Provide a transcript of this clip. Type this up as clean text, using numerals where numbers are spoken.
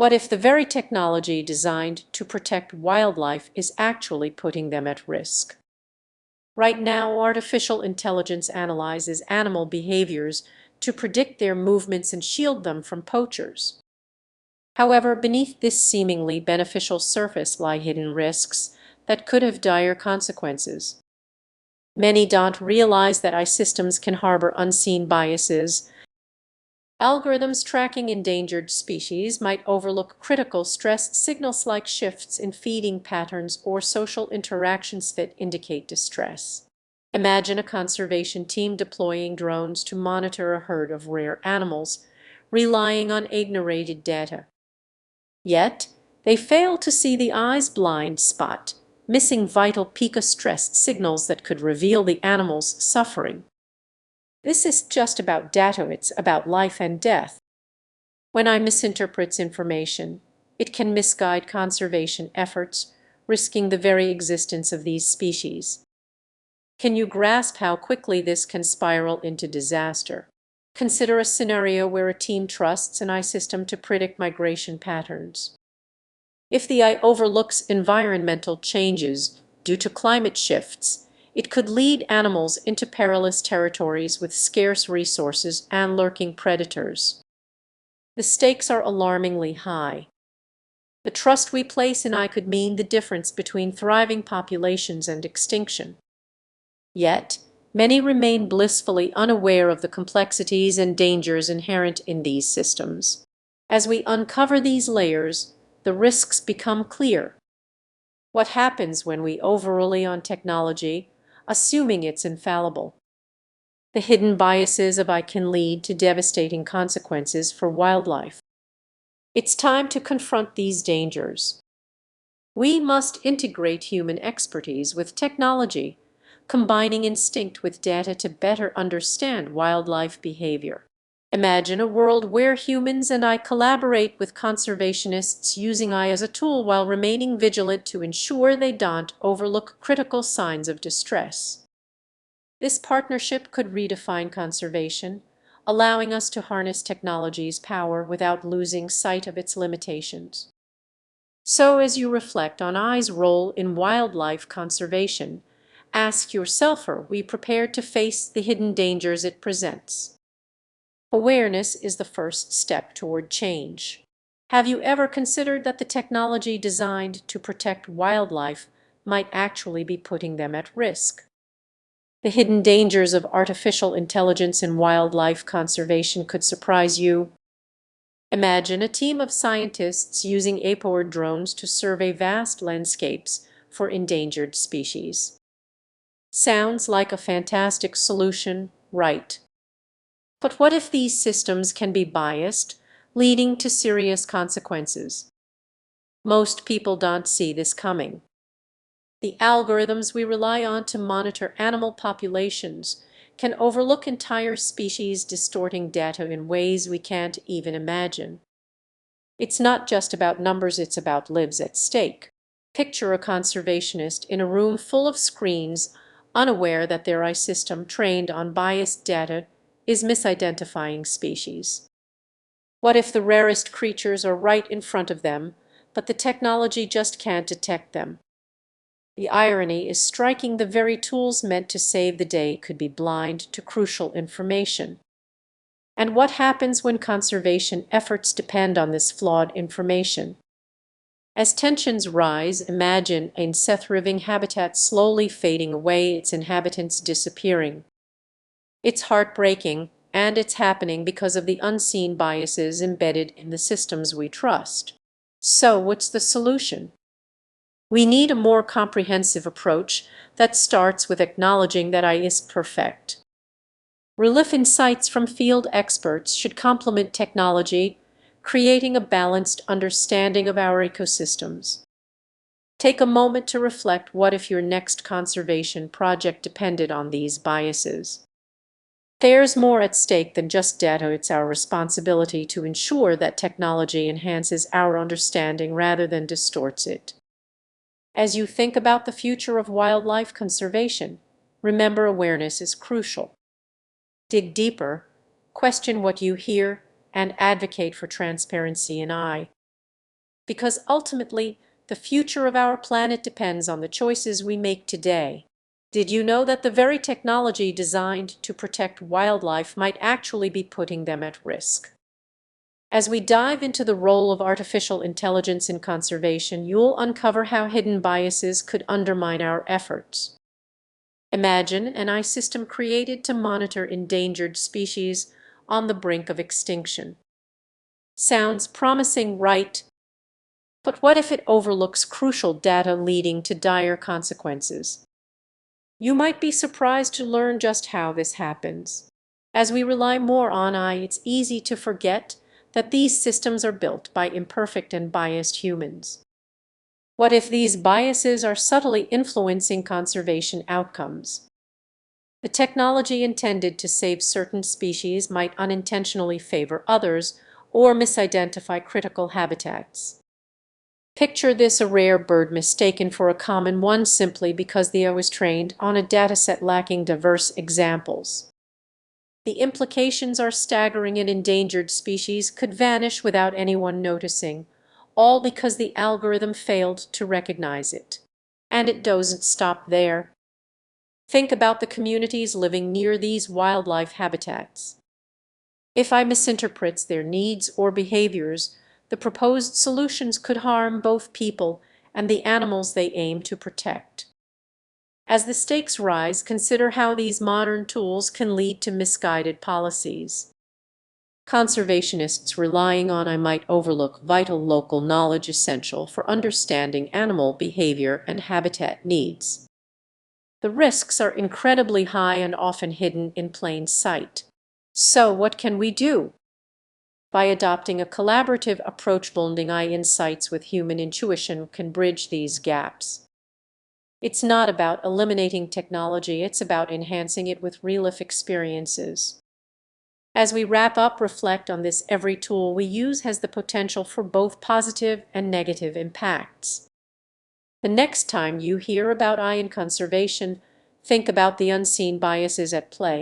What if the very technology designed to protect wildlife is actually putting them at risk? Right now, artificial intelligence analyzes animal behaviors to predict their movements and shield them from poachers. However, beneath this seemingly beneficial surface lie hidden risks that could have dire consequences. Many don't realize that AI systems can harbor unseen biases. Algorithms tracking endangered species might overlook critical stress signals like shifts in feeding patterns or social interactions that indicate distress. Imagine a conservation team deploying drones to monitor a herd of rare animals, relying on ignorated data. Yet, they fail to see the eye's blind spot, missing vital pico-stress signals that could reveal the animal's suffering. This is just about data, it's about life and death. When AI misinterprets information, it can misguide conservation efforts, risking the very existence of these species. Can you grasp how quickly this can spiral into disaster? Consider a scenario where a team trusts an AI system to predict migration patterns. If the AI overlooks environmental changes due to climate shifts, it could lead animals into perilous territories with scarce resources and lurking predators. The stakes are alarmingly high. The trust we place in AI could mean the difference between thriving populations and extinction. Yet, many remain blissfully unaware of the complexities and dangers inherent in these systems. As we uncover these layers, the risks become clear. What happens when we over-rely on technology, assuming it's infallible? The hidden biases of AI can lead to devastating consequences for wildlife. It's time to confront these dangers. We must integrate human expertise with technology, combining instinct with data to better understand wildlife behavior. Imagine a world where humans and AI collaborate with conservationists, using AI as a tool while remaining vigilant to ensure they don't overlook critical signs of distress. This partnership could redefine conservation, allowing us to harness technology's power without losing sight of its limitations. So, as you reflect on AI's role in wildlife conservation, ask yourself, are we prepared to face the hidden dangers it presents? Awareness is the first step toward change. Have you ever considered that the technology designed to protect wildlife might actually be putting them at risk? The hidden dangers of artificial intelligence in wildlife conservation could surprise you. Imagine a team of scientists using AI-powered drones to survey vast landscapes for endangered species. Sounds like a fantastic solution, right? But what if these systems can be biased, leading to serious consequences? Most people don't see this coming. The algorithms we rely on to monitor animal populations can overlook entire species, distorting data in ways we can't even imagine. It's not just about numbers, it's about lives at stake. Picture a conservationist in a room full of screens, unaware that their AI system, trained on biased data, is misidentifying species. What if the rarest creatures are right in front of them, but the technology just can't detect them? The irony is striking. The very tools meant to save the day could be blind to crucial information. And what happens when conservation efforts depend on this flawed information? As tensions rise, imagine a thriving habitat slowly fading away, its inhabitants disappearing. It's heartbreaking, and it's happening because of the unseen biases embedded in the systems we trust. So, what's the solution? We need a more comprehensive approach that starts with acknowledging that AI is perfect. Relief insights from field experts should complement technology, creating a balanced understanding of our ecosystems. Take a moment to reflect: what if your next conservation project depended on these biases? There's more at stake than just data. It's our responsibility to ensure that technology enhances our understanding rather than distorts it. As you think about the future of wildlife conservation, remember, awareness is crucial. Dig deeper, question what you hear, and advocate for transparency in AI. because ultimately the future of our planet depends on the choices we make today. Did you know that the very technology designed to protect wildlife might actually be putting them at risk? As we dive into the role of artificial intelligence in conservation, you'll uncover how hidden biases could undermine our efforts. Imagine an AI system created to monitor endangered species on the brink of extinction. Sounds promising, right? But what if it overlooks crucial data leading to dire consequences? You might be surprised to learn just how this happens. As we rely more on AI, it's easy to forget that these systems are built by imperfect and biased humans. What if these biases are subtly influencing conservation outcomes? The technology intended to save certain species might unintentionally favor others or misidentify critical habitats. Picture this: a rare bird mistaken for a common one simply because the AI was trained on a dataset lacking diverse examples. The implications are staggering, and endangered species could vanish without anyone noticing, all because the algorithm failed to recognize it. And it doesn't stop there. Think about the communities living near these wildlife habitats. If I misinterprets their needs or behaviors, the proposed solutions could harm both people and the animals they aim to protect. As the stakes rise, consider how these modern tools can lead to misguided policies. Conservationists relying on AI might overlook vital local knowledge essential for understanding animal behavior and habitat needs. The risks are incredibly high and often hidden in plain sight. So what can we do? By adopting a collaborative approach, blending AI insights with human intuition can bridge these gaps. It's not about eliminating technology, it's about enhancing it with real-life experiences. As we wrap up, reflect on this: every tool we use has the potential for both positive and negative impacts. The next time you hear about AI in conservation, think about the unseen biases at play.